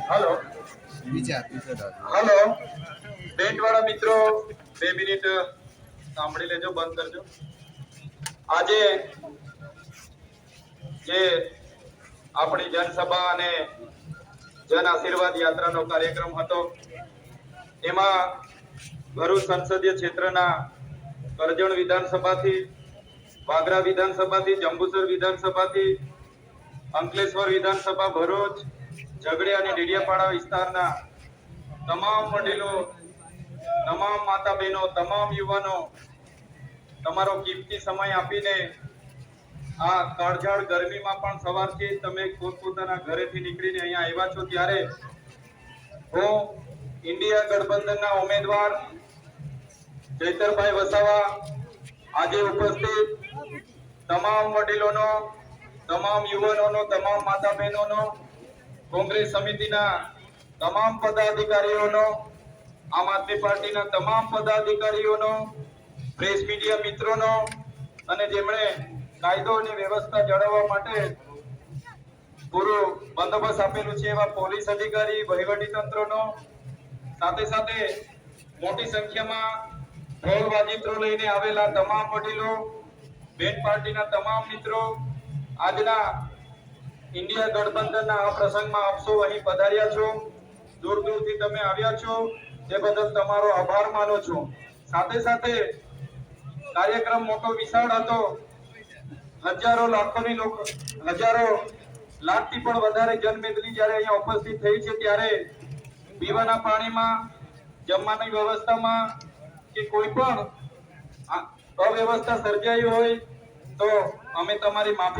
hello hello bent वाला मित्रों 2 minute सांभળી લેજો બંધ કરજો આજે જે આપણી જનસભા અને જન આશીર્વાદ યાત્રાનો કાર્યક્રમ હતો એમાં ભરૂચ સંસદીય ક્ષેત્રના કરજણ વિધાનસભાથી વાગરા વિધાનસભાથી જંબુસર વિધાનસભાથી અંકલેશ્વર વિધાનસભા ભરૂચ ઝઘડિયા અને ડેડિયાપાડા વિસ્તારના તમામ વડીલો તમામ માતા બહેનો તમામ યુવાનો તમારો કિંમતી સમય આપીને આ કાળઝાળ ગરમીમાં પણ સવારથી તમે પોતપોતાના ઘરેથી નીકળીને અહીંયા આવ્યા છો ત્યારે હું ઇન્ડિયા ગઠબંધનના ઉમેદવાર ચૈતરભાઈ વસાવા આજે ઉપસ્થિત તમામ વડીલોનો તમામ યુવાનોનો તમામ માતા બહેનોનો કોંગ્રેસ સમિતિના તમામ પદાધિકારીઓનો આમ આદમી પાર્ટીના તમામ પદાધિકારીઓનો પ્રેસ મીડિયા મિત્રોનો અને જેમણે કાયદો અને વ્યવસ્થા જાળવવા માટે પૂરો બંદોબસ્ત આપેલું છે એવા પોલીસ અધિકારી વહીવટી તંત્રનો સાથે સાથે મોટી સંખ્યામાં ઢોલ વાજીત્રો લઈને આવેલા તમામ વડીલો બેન પાર્ટીના તમામ મિત્રો આજના इंडिया गठबंधनના આ પ્રસંગમાં આપ સૌ અહીં પધાર્યા છો દૂર દૂરથી તમે આવ્યા છો તે બદલ તમારો આભાર માનું છું સાથે સાથે કાર્યક્રમ મોટો વિશાળ હતો હજારો લાખોની લોકો હજારો લાખથી પણ વધારે જનમેદની જ્યારે અહીંયા ઉપસ્થિત થઈ છે ત્યારે પીવાના પાણીમાં જમવાની વ્યવસ્થામાં કે કોઈ પણ અવ્યવસ્થા સર્જાઈ હોય તો અમે તમારી માફી